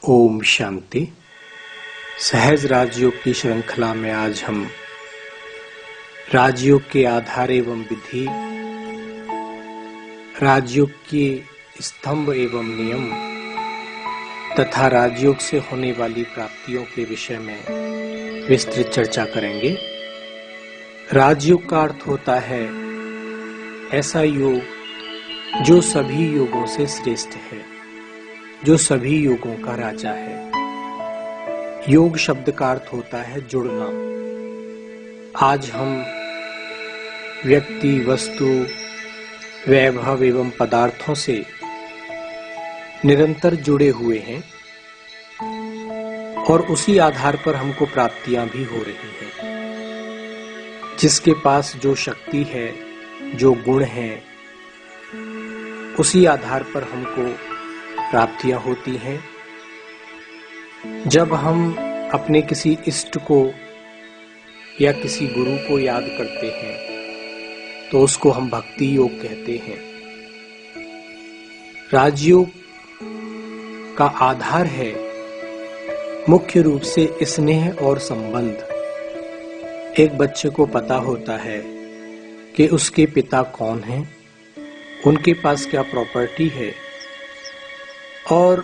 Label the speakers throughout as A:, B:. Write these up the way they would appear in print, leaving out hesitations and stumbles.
A: ओम शांति। सहज राजयोग की श्रृंखला में आज हम राजयोग के आधार एवं विधि, राजयोग के स्तंभ एवं नियम तथा राजयोग से होने वाली प्राप्तियों के विषय में विस्तृत चर्चा करेंगे। राजयोग का अर्थ होता है ऐसा योग जो सभी योगों से श्रेष्ठ है, जो सभी योगों का राजा है। योग शब्द का अर्थ होता है जुड़ना। आज हम व्यक्ति, वस्तु, वैभव एवं पदार्थों से निरंतर जुड़े हुए हैं और उसी आधार पर हमको प्राप्तियां भी हो रही हैं। जिसके पास जो शक्ति है, जो गुण है, उसी आधार पर हमको प्राप्तियां होती हैं। जब हम अपने किसी इष्ट को या किसी गुरु को याद करते हैं तो उसको हम भक्ति योग कहते हैं। राजयोग का आधार है मुख्य रूप से स्नेह और संबंध। एक बच्चे को पता होता है कि उसके पिता कौन हैं, उनके पास क्या प्रॉपर्टी है, और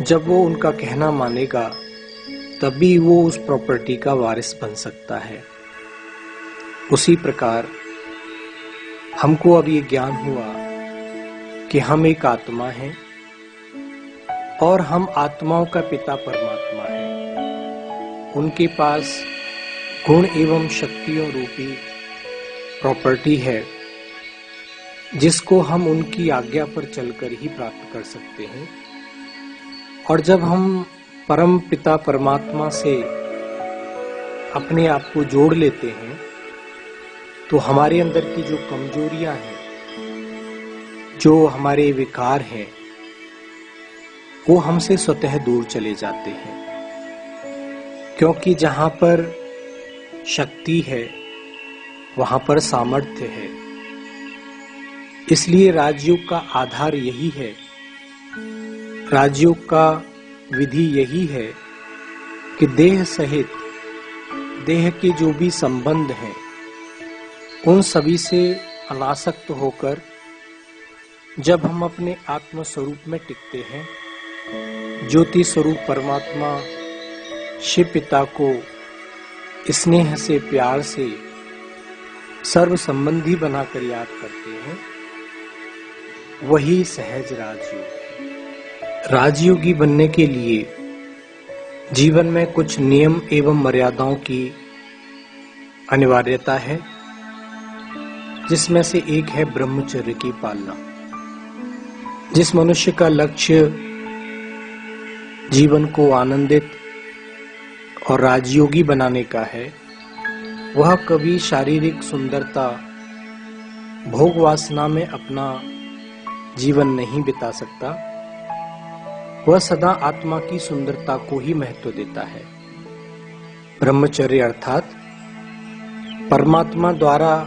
A: जब वो उनका कहना मानेगा तभी वो उस प्रॉपर्टी का वारिस बन सकता है। उसी प्रकार हमको अब ये ज्ञान हुआ कि हम एक आत्मा हैं और हम आत्माओं का पिता परमात्मा है। उनके पास गुण एवं शक्तियों रूपी प्रॉपर्टी है जिसको हम उनकी आज्ञा पर चलकर ही प्राप्त कर सकते हैं। और जब हम परम पिता परमात्मा से अपने आप को जोड़ लेते हैं तो हमारे अंदर की जो कमजोरियां हैं, जो हमारे विकार हैं, वो हमसे स्वतः दूर चले जाते हैं। क्योंकि जहां पर शक्ति है वहां पर सामर्थ्य है। इसलिए राजयोग का आधार यही है, राजयोग का विधि यही है कि देह सहित देह के जो भी संबंध हैं उन सभी से अनासक्त होकर जब हम अपने आत्म स्वरूप में टिकते हैं, ज्योति स्वरूप परमात्मा शिव पिता को स्नेह से, प्यार से सर्व संबंधी बनाकर याद करते हैं, वही सहज राजयोग। राजयोगी बनने के लिए जीवन में कुछ नियम एवं मर्यादाओं की अनिवार्यता है, जिसमें से एक है ब्रह्मचर्य की पालना। जिस मनुष्य का लक्ष्य जीवन को आनंदित और राजयोगी बनाने का है, वह कभी शारीरिक सुंदरता, भोग वासना में अपना जीवन नहीं बिता सकता। वह सदा आत्मा की सुंदरता को ही महत्व देता है। ब्रह्मचर्य अर्थात परमात्मा द्वारा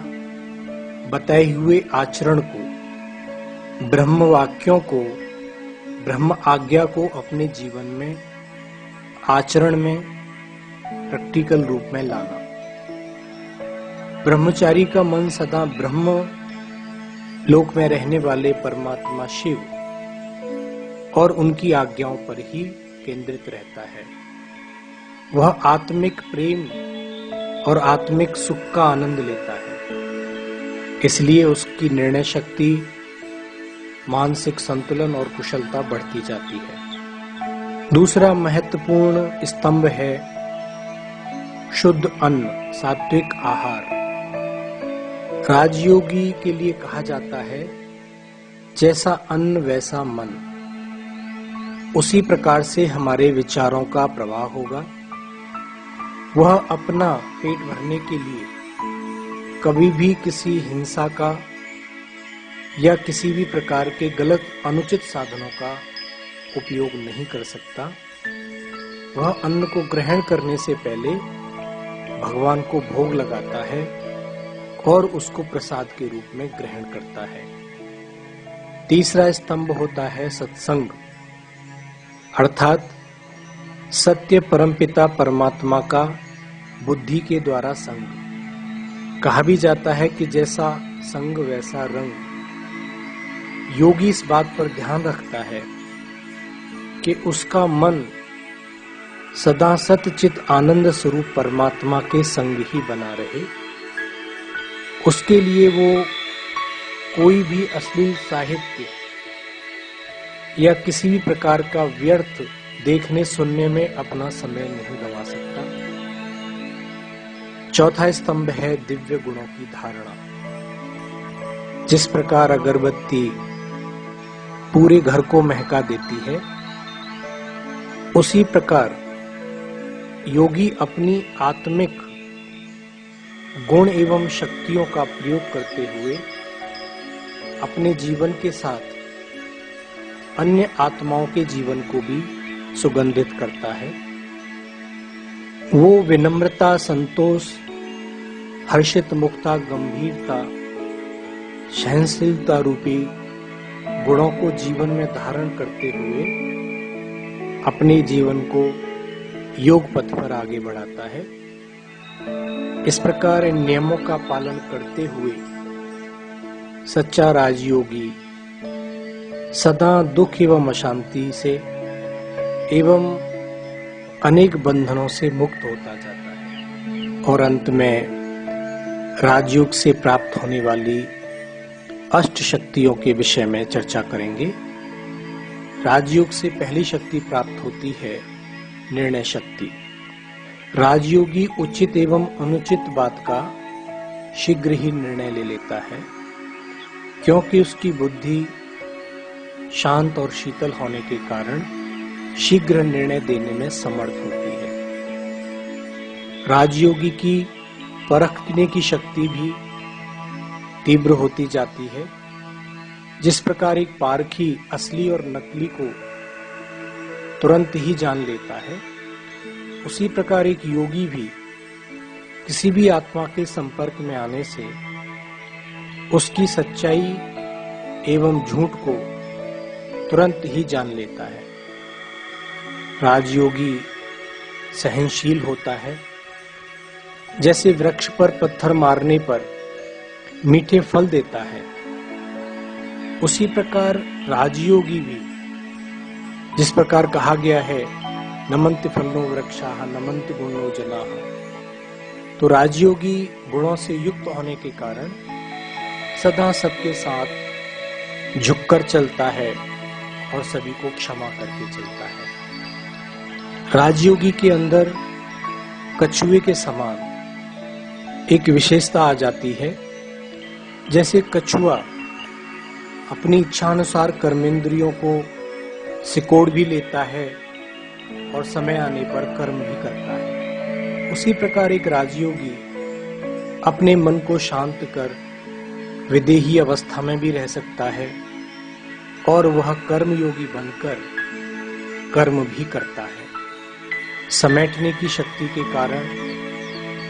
A: बताए हुए आचरण को, ब्रह्म वाक्यों को, ब्रह्म आज्ञा को अपने जीवन में, आचरण में प्रैक्टिकल रूप में लाना। ब्रह्मचारी का मन सदा ब्रह्म लोक में रहने वाले परमात्मा शिव और उनकी आज्ञाओं पर ही केंद्रित रहता है। वह आत्मिक प्रेम और आत्मिक सुख का आनंद लेता है। इसलिए उसकी निर्णय शक्ति, मानसिक संतुलन और कुशलता बढ़ती जाती है। दूसरा महत्वपूर्ण स्तंभ है शुद्ध अन्न, सात्विक आहार। राजयोगी के लिए कहा जाता है जैसा अन्न वैसा मन। उसी प्रकार से हमारे विचारों का प्रवाह होगा। वह अपना पेट भरने के लिए कभी भी किसी हिंसा का या किसी भी प्रकार के गलत अनुचित साधनों का उपयोग नहीं कर सकता। वह अन्न को ग्रहण करने से पहले भगवान को भोग लगाता है और उसको प्रसाद के रूप में ग्रहण करता है। तीसरा स्तंभ होता है सत्संग, अर्थात सत्य परमपिता परमात्मा का बुद्धि के द्वारा संग। कहा भी जाता है कि जैसा संग वैसा रंग। योगी इस बात पर ध्यान रखता है कि उसका मन सदा सतचित आनंद स्वरूप परमात्मा के संग ही बना रहे। उसके लिए वो कोई भी अश्लील साहित्य या किसी भी प्रकार का व्यर्थ देखने सुनने में अपना समय नहीं गंवा सकता। चौथा स्तंभ है दिव्य गुणों की धारणा। जिस प्रकार अगरबत्ती पूरे घर को महका देती है, उसी प्रकार योगी अपनी आत्मिक गुण एवं शक्तियों का प्रयोग करते हुए अपने जीवन के साथ अन्य आत्माओं के जीवन को भी सुगंधित करता है। वो विनम्रता, संतोष, हर्षित मुक्ता, गंभीरता, सहनशीलता रूपी गुणों को जीवन में धारण करते हुए अपने जीवन को योग पथ पर आगे बढ़ाता है। इस प्रकार इन नियमों का पालन करते हुए सच्चा राजयोगी सदा दुख एवं अशांति से एवं अनेक बंधनों से मुक्त होता जाता है और अंत में राजयोग से प्राप्त होने वाली अष्ट शक्तियों के विषय में चर्चा करेंगे। राजयोग से पहली शक्ति प्राप्त होती है निर्णय शक्ति। राजयोगी उचित एवं अनुचित बात का शीघ्र ही निर्णय ले लेता है, क्योंकि उसकी बुद्धि शांत और शीतल होने के कारण शीघ्र निर्णय देने में समर्थ होती है। राजयोगी की परखने की शक्ति भी तीव्र होती जाती है। जिस प्रकार एक पारखी असली और नकली को तुरंत ही जान लेता है, उसी प्रकार एक योगी भी किसी भी आत्मा के संपर्क में आने से उसकी सच्चाई एवं झूठ को तुरंत ही जान लेता है। राजयोगी सहनशील होता है। जैसे वृक्ष पर पत्थर मारने पर मीठे फल देता है, उसी प्रकार राजयोगी भी, जिस प्रकार कहा गया है नमन्ति फलो वृक्षाः नमन्ति गुणो जनाः, तो राजयोगी गुणों से युक्त होने के कारण सदा सबके साथ झुककर चलता है और सभी को क्षमा करके चलता है। राजयोगी के अंदर कछुए के समान एक विशेषता आ जाती है। जैसे कछुआ अपनी इच्छानुसार कर्मेंद्रियों को सिकोड़ भी लेता है और समय आने पर कर्म भी करता है, उसी प्रकार एक राजयोगी अपने मन को शांत कर विदेही अवस्था में भी रह सकता है और वह कर्मयोगी बनकर कर्म भी करता है। समेटने की शक्ति के कारण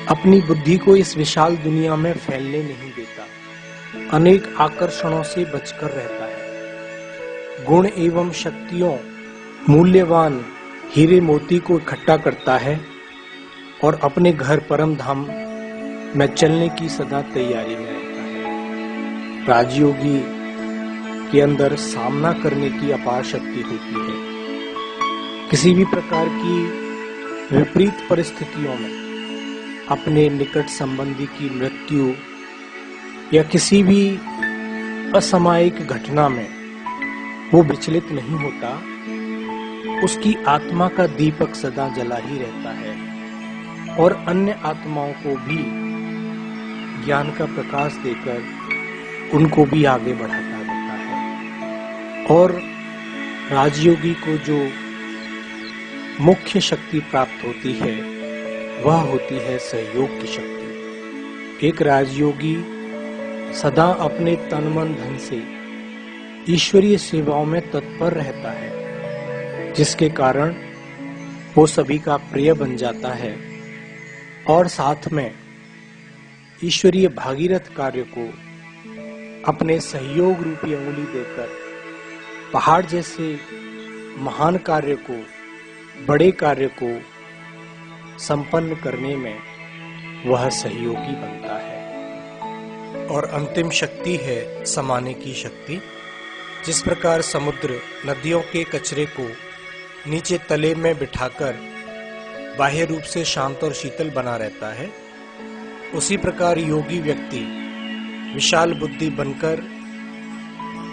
A: अपनी बुद्धि को इस विशाल दुनिया में फैलने नहीं देता, अनेक आकर्षणों से बचकर रहता है। गुण एवं शक्तियों मूल्यवान हीरे मोती को इकट्ठा करता है और अपने घर परम धाम में चलने की सदा तैयारी में रहता है। राजयोगी के अंदर सामना करने की अपार शक्ति होती है। किसी भी प्रकार की विपरीत परिस्थितियों में अपने निकट संबंधी की मृत्यु या किसी भी असामयिक घटना में वो विचलित नहीं होता। उसकी आत्मा का दीपक सदा जला ही रहता है और अन्य आत्माओं को भी ज्ञान का प्रकाश देकर उनको भी आगे बढ़ाता रहता है। और राजयोगी को जो मुख्य शक्ति प्राप्त होती है वह होती है सहयोग की शक्ति। एक राजयोगी सदा अपने तन मन धन से ईश्वरीय सेवाओं में तत्पर रहता है, जिसके कारण वो सभी का प्रिय बन जाता है और साथ में ईश्वरीय भागीरथ कार्य को अपने सहयोग रूपी अंगुली देकर पहाड़ जैसे महान कार्य को, बड़े कार्य को संपन्न करने में वह सहयोगी बनता है। और अंतिम शक्ति है समाने की शक्ति। जिस प्रकार समुद्र नदियों के कचरे को नीचे तले में बिठाकर बाह्य रूप से शांत और शीतल बना रहता है, उसी प्रकार योगी व्यक्ति विशाल बुद्धि बनकर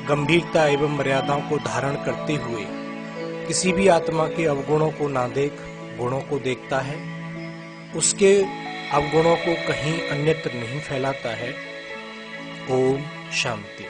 A: गंभीरता एवं मर्यादाओं को धारण करते हुए किसी भी आत्मा के अवगुणों को ना देख गुणों को देखता है, उसके अवगुणों को कहीं अन्यत्र नहीं फैलाता है। ओम शांति।